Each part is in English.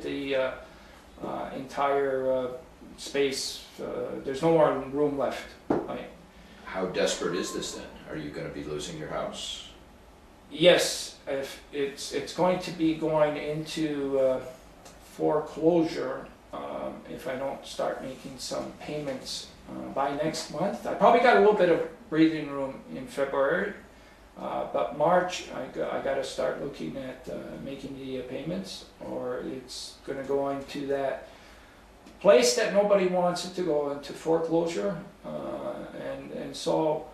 the entire space. There's no more room left. Right? How desperate is this then? Are you going to be losing your house? Yes, if it's going to be going into foreclosure if I don't start making some payments by next month. I probably got a little bit of breathing room in February, but March I got to start looking at making the payments, or it's going to go into that place that nobody wants it to go into, foreclosure, and so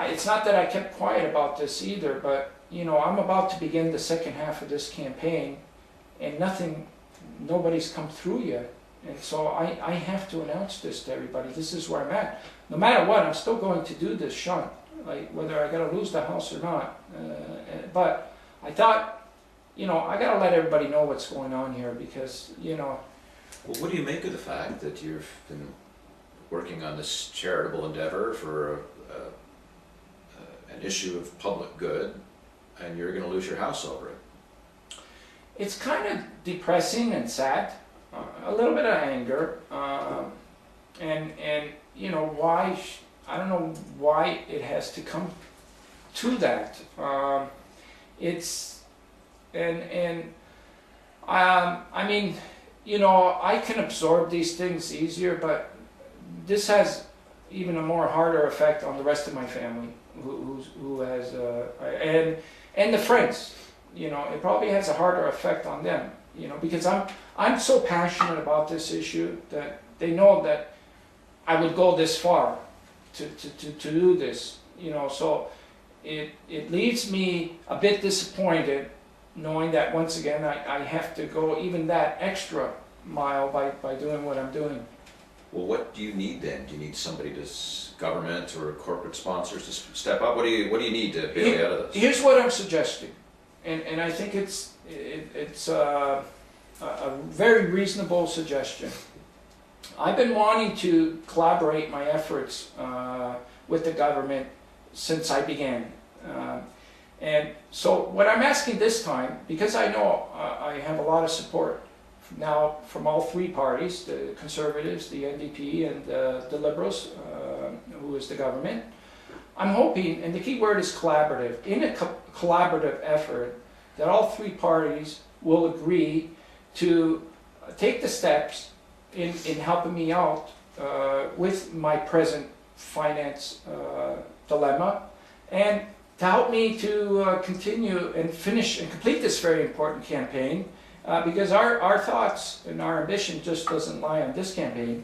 it's not that I kept quiet about this either, but you know, I'm about to begin the second half of this campaign, and nobody's come through yet, and so I have to announce this to everybody. This is where I'm at. No matter what, I'm still going to do this shunt, like whether I got to lose the house or not. But I thought, you know, I got to let everybody know what's going on here, because you know. Well, what do you make of the fact that you've been working on this charitable endeavor for an issue of public good, and you're going to lose your house over it? It's kind of depressing and sad, a little bit of anger, and you know, why, I don't know why it has to come to that. I mean, you know, I can absorb these things easier, but this has even a more harder effect on the rest of my family, who has and the friends. You know, it probably has a harder effect on them. You know, because I'm so passionate about this issue that they know that I would go this far to do this. You know, so it leaves me a bit disappointed, knowing that once again I have to go even that extra mile by doing what I'm doing. Well, what do you need then? Do you need somebody government or corporate sponsors to step up? What do you need to bail you out of this? Here's what I'm suggesting, and I think it's a very reasonable suggestion. I've been wanting to collaborate my efforts with the government since I began. And so what I'm asking this time, because I know I have a lot of support now from all three parties, the Conservatives, the NDP, and the Liberals, who is the government, I'm hoping, and the key word is collaborative, in a collaborative effort, that all three parties will agree to take the steps in helping me out with my present finance dilemma, and to help me to continue and finish and complete this very important campaign, because our thoughts and our ambition just doesn't lie on this campaign.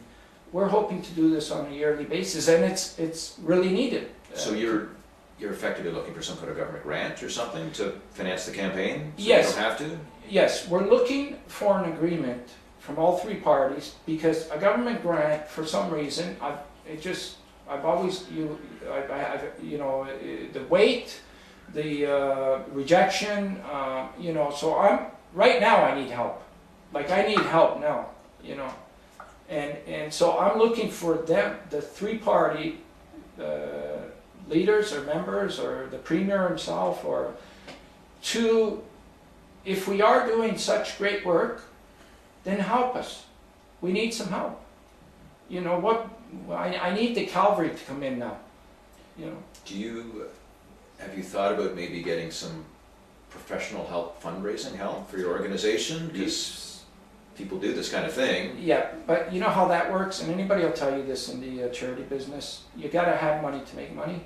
We're hoping to do this on a yearly basis, and it's really needed. So you're effectively looking for some kind of government grant or something to finance the campaign? So yes. You don't have to? Yes, we're looking for an agreement from all three parties, because a government grant, for some reason, I've always, you know, the weight, the rejection, you know, so right now I need help. Like, I need help now, you know. And so I'm looking for them, the three-party leaders or members, or the Premier himself, or if we are doing such great work, then help us. We need some help. You know what? I need the cavalry to come in now. You know. Have you thought about maybe getting some professional help, fundraising help for your organization? Because people do this kind of thing. Yeah, but you know how that works, and anybody will tell you this in the charity business. You got to have money to make money.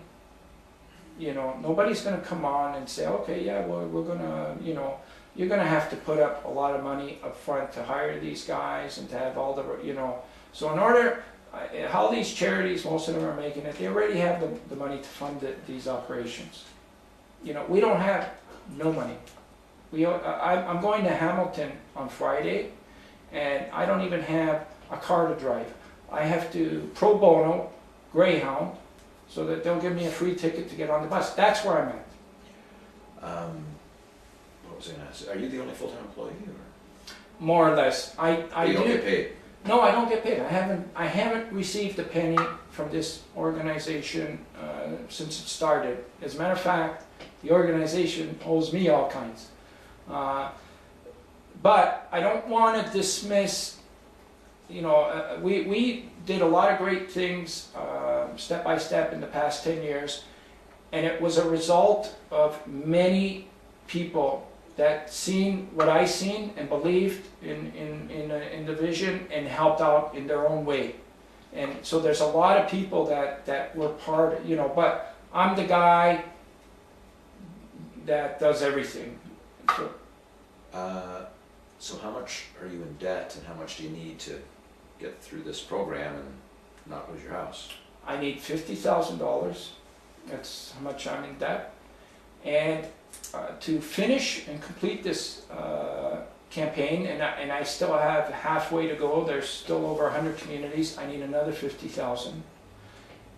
You know, nobody's going to come on and say, okay, yeah, well, we're going to, you know, you're going to have to put up a lot of money up front to hire these guys and to have all the, you know. So in order, how these charities, most of them are making it, they already have the money to fund these operations. You know, we don't have no money. I'm going to Hamilton on Friday, and I don't even have a car to drive. I have to pro bono Greyhound, so that they'll give me a free ticket to get on the bus. That's where I'm at. What was I going to ask? Are you the only full-time employee? Or? More or less. You don't get paid? No, I don't get paid. I haven't received a penny from this organization since it started. As a matter of fact, the organization owes me all kinds. But I don't want to dismiss, you know, we did a lot of great things step by step in the past 10 years, and it was a result of many people that seen what I seen and believed in the vision and helped out in their own way. And so there's a lot of people that were part, you know, but I'm the guy that does everything. So, So how much are you in debt, and how much do you need to get through this program and not lose your house? I need $50,000. That's how much I'm in debt. And to finish and complete this campaign, and I still have halfway to go, there's still over 100 communities, I need another 50,000.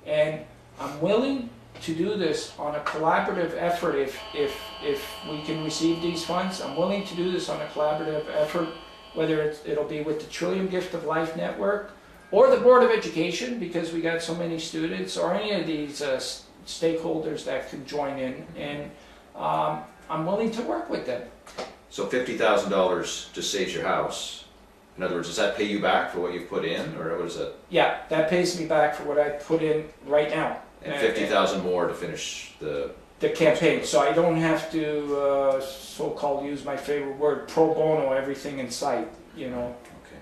And I'm willing to do this on a collaborative effort if we can receive these funds. I'm willing to do this on a collaborative effort, whether it'll be with the Trillium Gift of Life Network or the Board of Education, because we got so many students, or any of these stakeholders that can join in, and I'm willing to work with them. So $50,000 just saves your house. In other words, does that pay you back for what you've put in, or what is it? Yeah, that pays me back for what I put in right now. And 50,000 more to finish the campaign, so I don't have to so-called, use my favorite word, pro bono everything in sight, you know. Okay.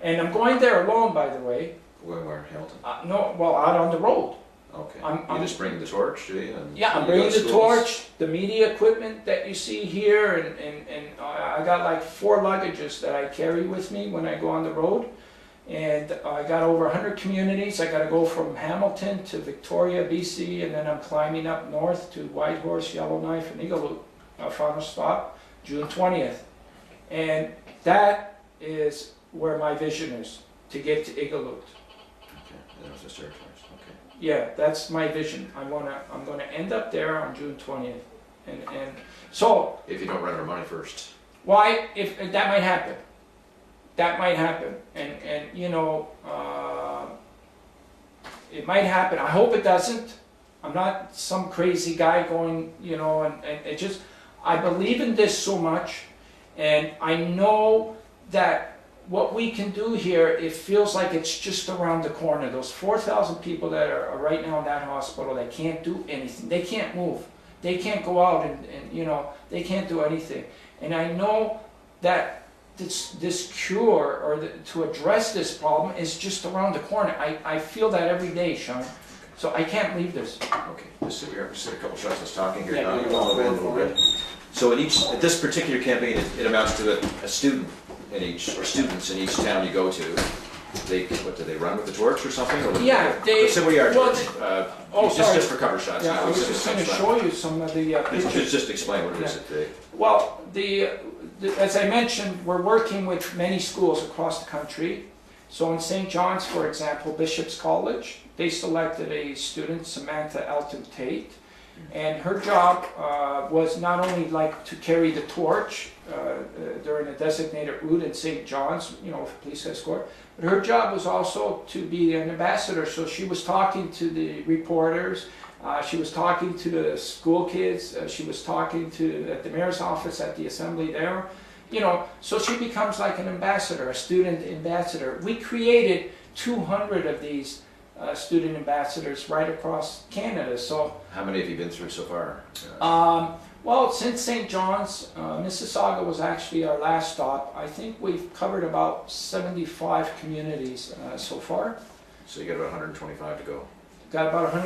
And I'm going there alone, by the way. Going where? Hamilton? No, well, out on the road. Okay. I'm you just bring the torch, do you? And yeah, I'm you go bringing to the schools? torch, the media equipment that you see here, and I got like 4 luggages that I carry with me when I go on the road. And I got over 100 communities. I got to go from Hamilton to Victoria, BC, and then I'm climbing up north to Whitehorse, Yellowknife, and Iqaluit. Our final stop, June 20th. And that is where my vision is, to get to Iqaluit. Okay. That was just territories. Okay. Yeah, that's my vision. I'm gonna end up there on June 20th. And so, If you don't run out of money first. why, if that might happen. That might happen, and you know, it might happen. I hope it doesn't. I'm not some crazy guy going, you know, and it just, I believe in this so much, and I know that what we can do here, it feels like it's just around the corner. Those 4,000 people that are right now in that hospital, they can't do anything. They can't move. They can't go out and you know, they can't do anything. And I know that this cure, or to address this problem, is just around the corner. I feel that every day, Sean. So I can't leave this. Okay, just sit here. Just sit a couple shots. Let's talking here. Yeah, Now you you want to go a little bit. So at this particular campaign, it amounts to a student in each, or students in each town you go to. What do they run with the torch or something? Or Yeah, they. So we are. Well, sorry. Just for cover shots. Yeah, I was just going to show you some of the pictures. Just explain what it is that they. Well, as I mentioned, we're working with many schools across the country. So in St. John's, for example, Bishop's College, they selected a student, Samantha Elton Tate, and her job was not only like to carry the torch during a designated route in St. John's, you know, with police escort, but her job was also to be an ambassador. So she was talking to the reporters, she was talking to the school kids, she was talking to at the mayor's office, at the assembly there, you know, so she becomes like an ambassador, a student ambassador. We created 200 of these student ambassadors right across Canada. So How many have you been through so far? well, since St. John's, Mississauga was actually our last stop. I think we've covered about 75 communities so far. So you got about 125 to go. Got about 100.